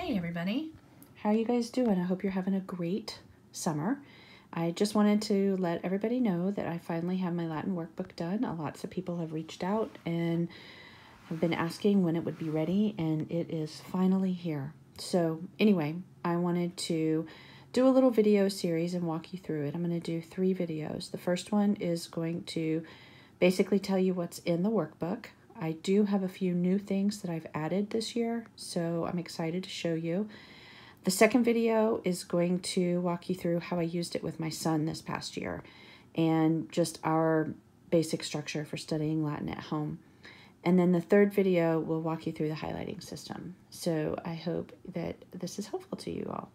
Hey everybody, how you guys doing? I hope you're having a great summer. I just wanted to let everybody know that I finally have my Latin workbook done. Lots of people have reached out and have been asking when it would be ready, and it is finally here. So anyway, I wanted to do a little video series and walk you through it. I'm going to do 3 videos. The first one is going to basically tell you what's in the workbook. I do have a few new things that I've added this year, so I'm excited to show you. The second video is going to walk you through how I used it with my son this past year and just our basic structure for studying Latin at home. And then the third video will walk you through the highlighting system. So I hope that this is helpful to you all.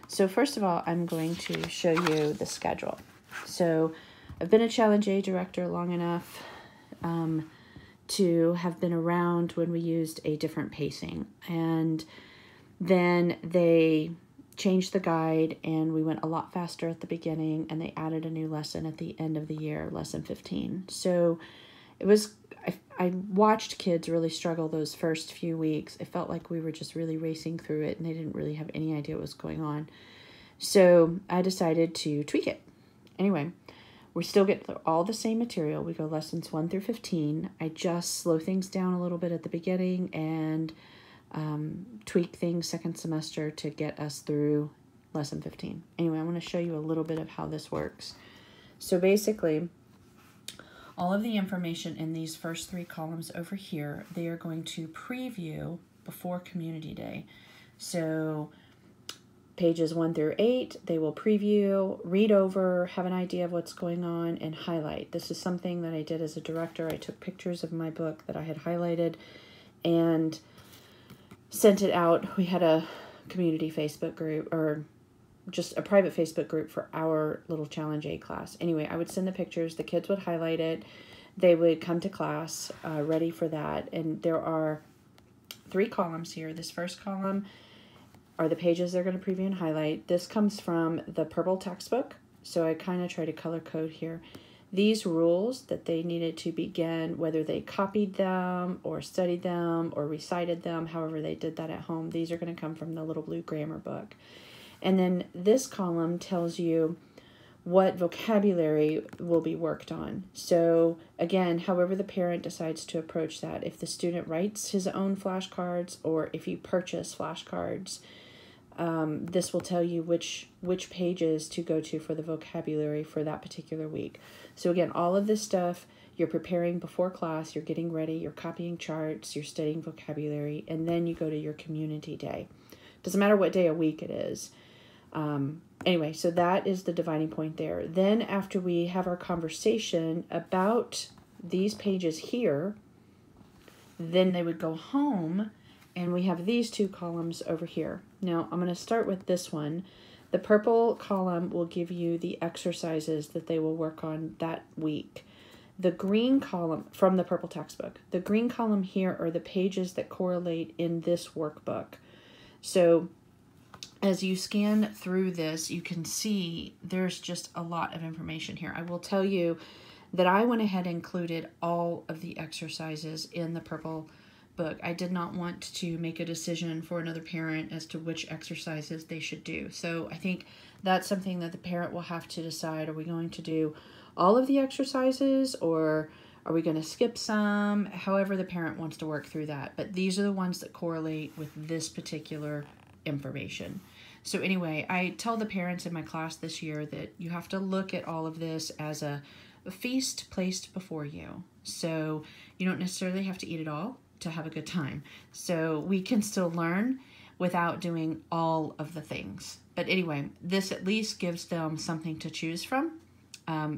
So first of all, I'm going to show you the schedule. So I've been a Challenge A director long enough to have been around when we used a different pacing. And then they changed the guide and we went a lot faster at the beginning, and they added a new lesson at the end of the year, lesson 15. So it was, I watched kids really struggle those first few weeks. It felt like we were just really racing through it and they didn't really have any idea what was going on. So I decided to tweak it. Anyway, we still get all the same material. We go lessons 1 through 15. I just slow things down a little bit at the beginning and tweak things second semester to get us through lesson 15. Anyway, I want to show you a little bit of how this works. So basically, all of the information in these first 3 columns over here, they are going to preview before Community Day. So pages 1 through 8, they will preview, read over, have an idea of what's going on, and highlight. This is something that I did as a director. I took pictures of my book that I had highlighted and sent it out. We had a community Facebook group, or just a private Facebook group for our little Challenge A class. Anyway, I would send the pictures, the kids would highlight it, they would come to class ready for that. And there are 3 columns here. This first column are the pages they're going to preview and highlight. This comes from the purple textbook, so I kind of try to color code here. These rules that they needed to begin, whether they copied them or studied them or recited them, however they did that at home, these are going to come from the Little Blue Grammar book. And then this column tells you what vocabulary will be worked on. So again, however the parent decides to approach that, if the student writes his own flashcards or if you purchase flashcards, this will tell you which pages to go to for the vocabulary for that particular week. So again, all of this stuff you're preparing before class, you're getting ready, you're copying charts, you're studying vocabulary, and then you go to your Community Day. Doesn't matter what day a week it is. Anyway, so that is the dividing point there. Then after we have our conversation about these pages here, then they would go home and we have these 2 columns over here. Now I'm going to start with this one. The purple column will give you the exercises that they will work on that week. The green column from the purple textbook, the green column here are the pages that correlate in this workbook. So as you scan through this, you can see there's just a lot of information here. I will tell you that I went ahead and included all of the exercises in the purple book. I did not want to make a decision for another parent as to which exercises they should do. So I think that's something that the parent will have to decide. Are we going to do all of the exercises, or are we going to skip some? However the parent wants to work through that. But these are the ones that correlate with this particular information. So anyway, I tell the parents in my class this year that you have to look at all of this as a feast placed before you. So you don't necessarily have to eat it all to have a good time. So we can still learn without doing all of the things. But anyway, this at least gives them something to choose from,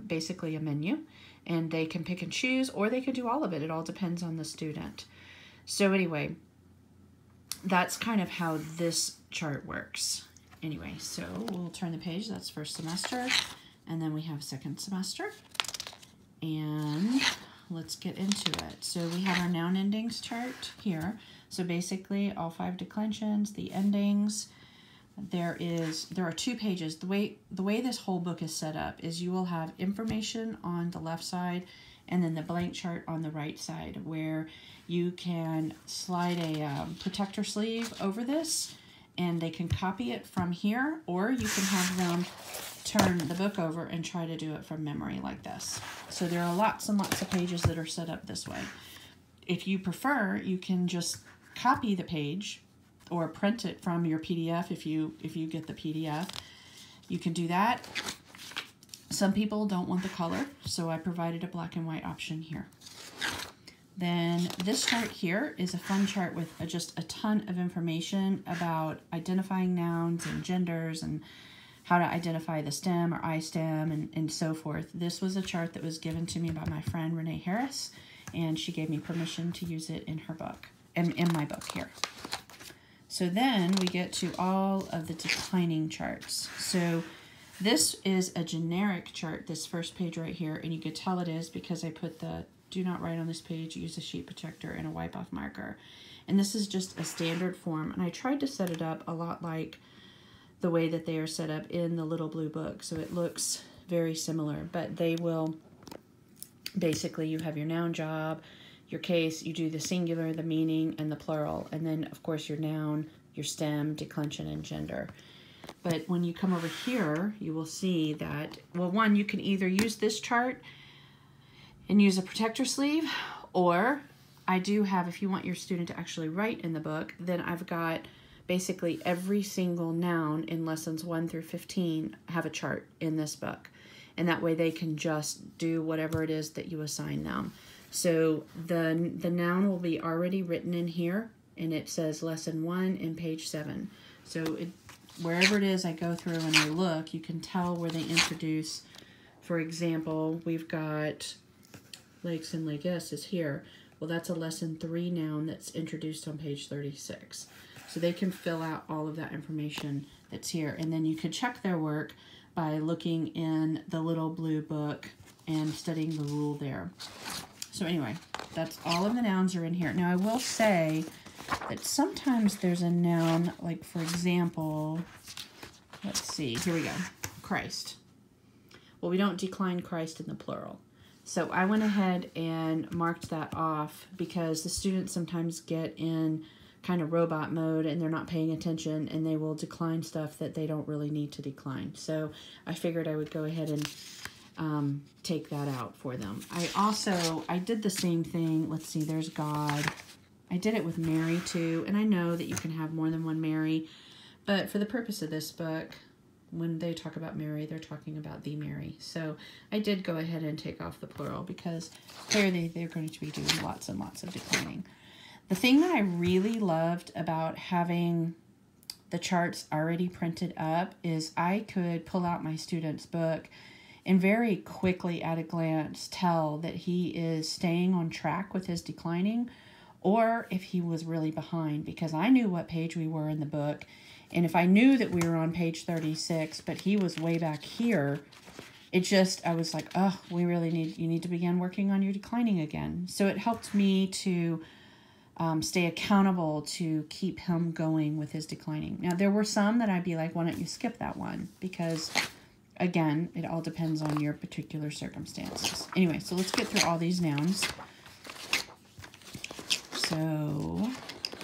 basically a menu, and they can pick and choose, or they can do all of it. It all depends on the student. So anyway, that's kind of how this chart works. Anyway, so we'll turn the page. That's first semester, and then we have second semester. And let's get into it. So we have our noun endings chart here. So basically all 5 declensions, the endings. There are 2 pages. The way this whole book is set up is you will have information on the left side and then the blank chart on the right side, where you can slide a protector sleeve over this and they can copy it from here, or you can have them turn the book over and try to do it from memory like this. So there are lots and lots of pages that are set up this way. If you prefer, you can just copy the page or print it from your PDF if you get the PDF. You can do that. Some people don't want the color, so I provided a black and white option here. Then this chart here is a fun chart with just a ton of information about identifying nouns and genders and how to identify the stem or I-stem and so forth. This was a chart that was given to me by my friend Renee Harris, and she gave me permission to use it in her book, in my book here. So then we get to all of the declining charts. So this is a generic chart, this first page right here, and you could tell it is because I put the do not write on this page, use a sheet protector and a wipe off marker. And this is just a standard form, and I tried to set it up a lot like the way that they are set up in the Little Blue Book. So it looks very similar, but they will, basically you have your noun job, your case, you do the singular, the meaning, and the plural, and then of course your noun, your stem, declension, and gender. But when you come over here, you will see that, well, one, you can either use this chart and use a protector sleeve, or I do have, if you want your student to actually write in the book, then I've got basically every single noun in lessons 1 through 15 have a chart in this book. And that way they can just do whatever it is that you assign them. So the noun will be already written in here, and it says lesson 1 in page 7. So wherever it is I go through and I look, you can tell where they introduce. For example, we've got lakes and lakeess is here. Well, that's a lesson 3 noun that's introduced on page 36. So they can fill out all of that information that's here. And then you could check their work by looking in the Little Blue Book and studying the rule there. So anyway, that's all of the nouns are in here. Now I will say that sometimes there's a noun, like for example, let's see, here we go, Christ. Well, we don't decline Christ in the plural. So I went ahead and marked that off because the students sometimes get in kind of robot mode and they're not paying attention and they will decline stuff that they don't really need to decline. So I figured I would go ahead and take that out for them. I did the same thing. Let's see, there's God. I did it with Mary too, and I know that you can have more than one Mary, but for the purpose of this book, when they talk about Mary, they're talking about the Mary. So I did go ahead and take off the plural because clearly they're going to be doing lots and lots of declining. The thing that I really loved about having the charts already printed up is I could pull out my student's book and very quickly at a glance tell that he is staying on track with his declining or if he was really behind, because I knew what page we were in the book. And if I knew that we were on page 36, but he was way back here, I was like, oh, you need to begin working on your declining again. So it helped me to stay accountable to keep him going with his declining. Now, there were some that I'd be like, why don't you skip that one? Because, again, it all depends on your particular circumstances. Anyway, so let's get through all these nouns. So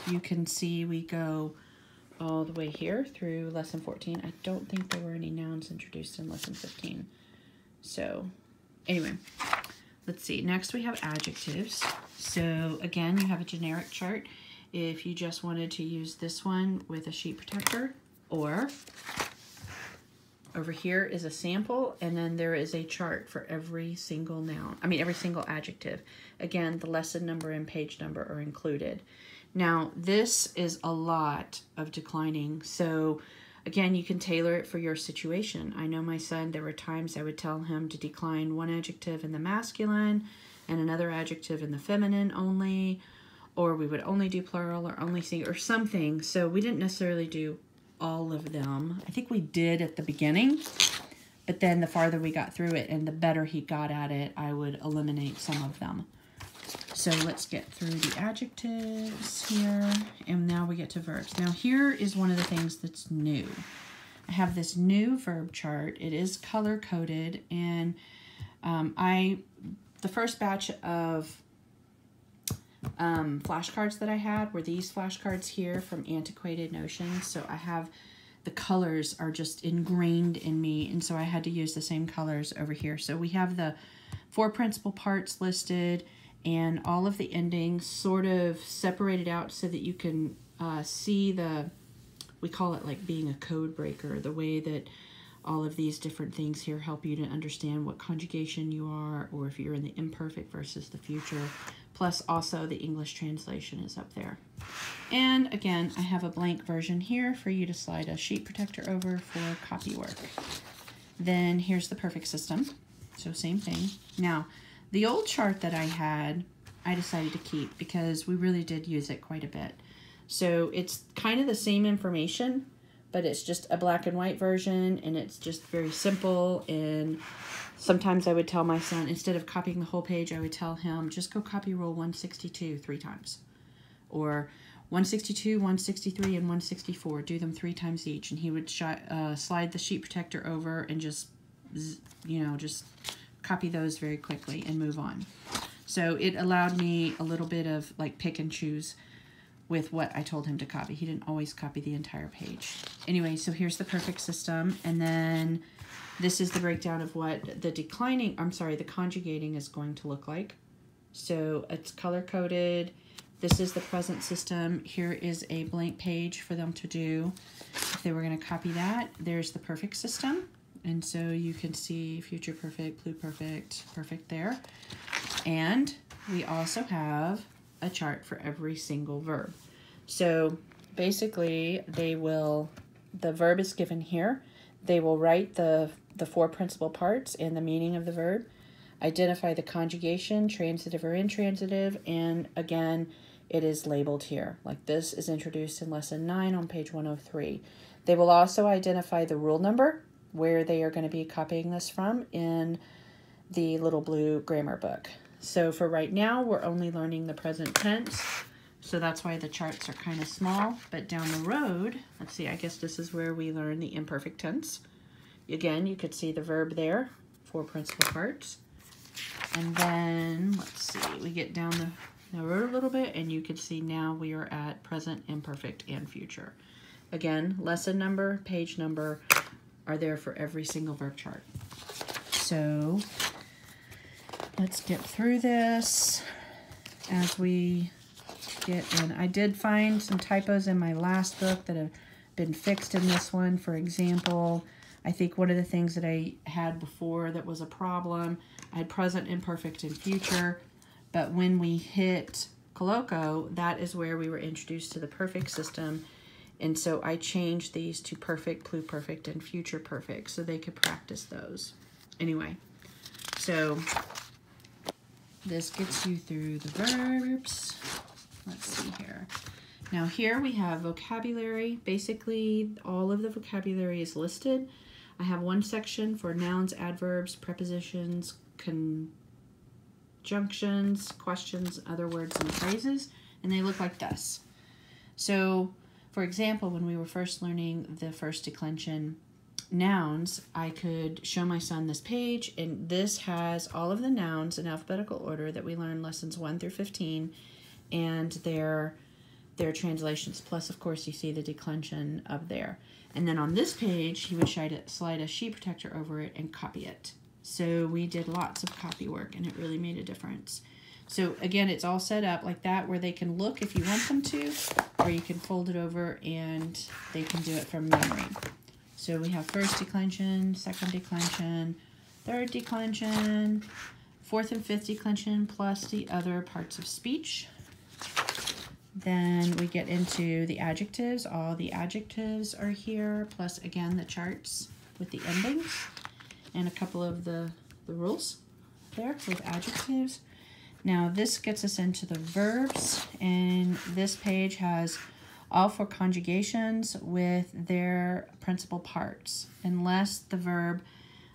you can see we go all the way here through lesson 14. I don't think there were any nouns introduced in lesson 15. So anyway, let's see. Next we have adjectives. So again, you have a generic chart if you just wanted to use this one with a sheet protector, or over here is a sample, and then there is a chart for every single every single adjective. Again, the lesson number and page number are included. Now, this is a lot of declining, so again, you can tailor it for your situation. I know my son, there were times I would tell him to decline one adjective in the masculine and another adjective in the feminine only, or we would only do plural or only singular or something. So we didn't necessarily do all of them. I think we did at the beginning, but then the farther we got through it and the better he got at it, I would eliminate some of them. So let's get through the adjectives here, and now we get to verbs. Now here is one of the things that's new. I have this new verb chart. It is color-coded, and the first batch of flashcards that I had were these flashcards here from Antiquated Notions. So I have, the colors are just ingrained in me, and so I had to use the same colors over here. So we have the 4 principal parts listed and all of the endings sort of separated out so that you can see the, we call it like being a code breaker, the way that all of these different things here help you to understand what conjugation you are, or if you're in the imperfect versus the future. Plus also the English translation is up there. And again, I have a blank version here for you to slide a sheet protector over for copy work. Then here's the perfect system. So same thing. Now, the old chart that I had, I decided to keep because we really did use it quite a bit. So it's kind of the same information, but it's just a black and white version, and it's just very simple. And sometimes I would tell my son, instead of copying the whole page, I would tell him, just go copy roll 162 3 times. Or 162, 163, and 164. Do them 3 times each. And he would slide the sheet protector over and just, you know, just copy those very quickly and move on. So it allowed me a little bit of like pick and choose with what I told him to copy. He didn't always copy the entire page. Anyway, so here's the perfect system. And then this is the breakdown of what the the conjugating is going to look like. So it's color-coded. This is the present system. Here is a blank page for them to do. If they were going to copy that, there's the perfect system. And so you can see future perfect, pluperfect, perfect there. And we also have a chart for every single verb. So basically the verb is given here. They will write the 4 principal parts and the meaning of the verb, identify the conjugation, transitive or intransitive, and again, it is labeled here. Like this is introduced in lesson 9 on page 103. They will also identify the rule number, where they are going to be copying this from in the little blue grammar book. So for right now, we're only learning the present tense. So that's why the charts are kind of small. But down the road, let's see, I guess this is where we learn the imperfect tense. Again, you could see the verb there, 4 principal parts. And then, let's see, we get down the road a little bit, and you can see now we are at present, imperfect, and future. Again, lesson number, page number are there for every single verb chart. So let's get through this as we get in. I did find some typos in my last book that have been fixed in this one. For example, I think one of the things that I had before that was a problem, I had present, imperfect, and future, but when we hit colloquo, that is where we were introduced to the perfect system, and so I changed these to perfect, pluperfect, and future perfect so they could practice those. Anyway, so this gets you through the verbs. Let's see here. Now here we have vocabulary. Basically, all of the vocabulary is listed. I have one section for nouns, adverbs, prepositions, conjunctions, questions, other words and phrases, and they look like this. So, for example, when we were first learning the first declension nouns, I could show my son this page, and this has all of the nouns in alphabetical order that we learned lessons 1 through 15, and their translations, plus of course you see the declension up there. And then on this page, he would slide a sheet protector over it and copy it. So we did lots of copy work, and it really made a difference. So again, it's all set up like that where they can look if you want them to, or you can fold it over and they can do it from memory. So we have first declension, second declension, third declension, fourth and fifth declension, plus the other parts of speech. Then we get into the adjectives. All the adjectives are here, plus again the charts with the endings and a couple of the rules there with adjectives. Now this gets us into the verbs, and this page has all 4 conjugations with their principal parts. Unless the verb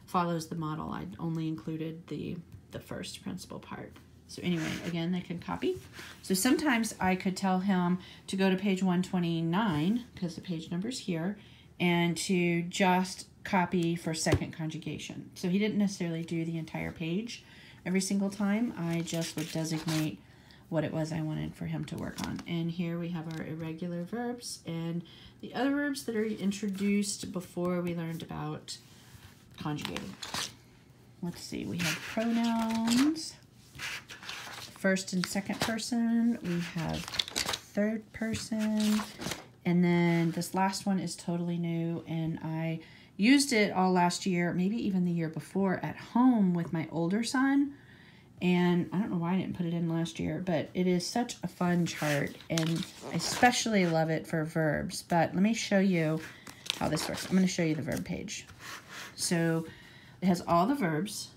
follows the model, I only included the first principal part. So anyway, again, they can copy. So sometimes I could tell him to go to page 129, because the page number's here, and to just copy for second conjugation. So he didn't necessarily do the entire page every single time. I just would designate what it was I wanted for him to work on. And here we have our irregular verbs and the other verbs that are introduced before we learned about conjugating. Let's see, we have pronouns, first and second person, we have third person, and then this last one is totally new, and I used it all last year, maybe even the year before at home with my older son. And I don't know why I didn't put it in last year, but it is such a fun chart, and I especially love it for verbs. But let me show you how this works. I'm going to show you the verb page. So it has all the verbs,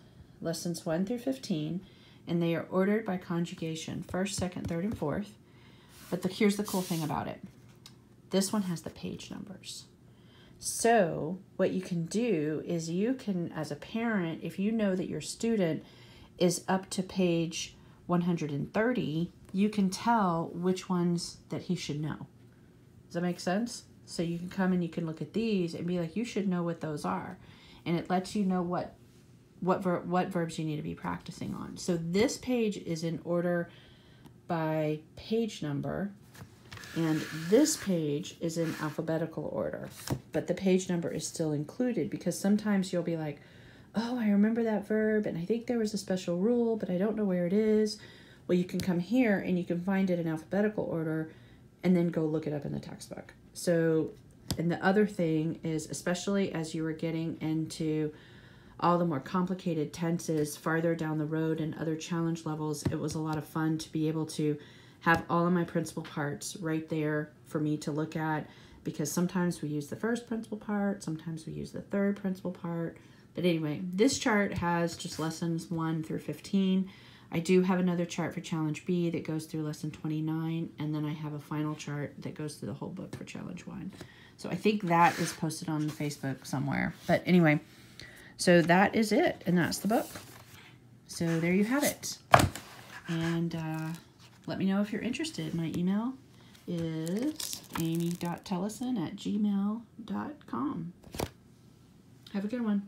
lessons 1 through 15, and they are ordered by conjugation, first, second, third, and fourth. But here's the cool thing about it. This one has the page numbers. So what you can do is you can, as a parent, if you know that your student is up to page 130, you can tell which ones that he should know. Does that make sense? So you can come and you can look at these and be like, you should know what those are. And it lets you know what verbs you need to be practicing on. So this page is in order by page number, and this page is in alphabetical order, but the page number is still included because sometimes you'll be like, oh, I remember that verb, and I think there was a special rule, but I don't know where it is. Well, you can come here, and you can find it in alphabetical order, and then go look it up in the textbook. So, and the other thing is, especially as you were getting into all the more complicated tenses farther down the road and other challenge levels, it was a lot of fun to be able to have all of my principal parts right there for me to look at, because sometimes we use the first principal part, sometimes we use the third principal part. But anyway, this chart has just lessons 1 through 15. I do have another chart for Challenge B that goes through lesson 29, and then I have a final chart that goes through the whole book for Challenge 1. So I think that is posted on Facebook somewhere. But anyway, so that is it, and that's the book. So there you have it. And let me know if you're interested. My email is amy.tellison@gmail.com. Have a good one.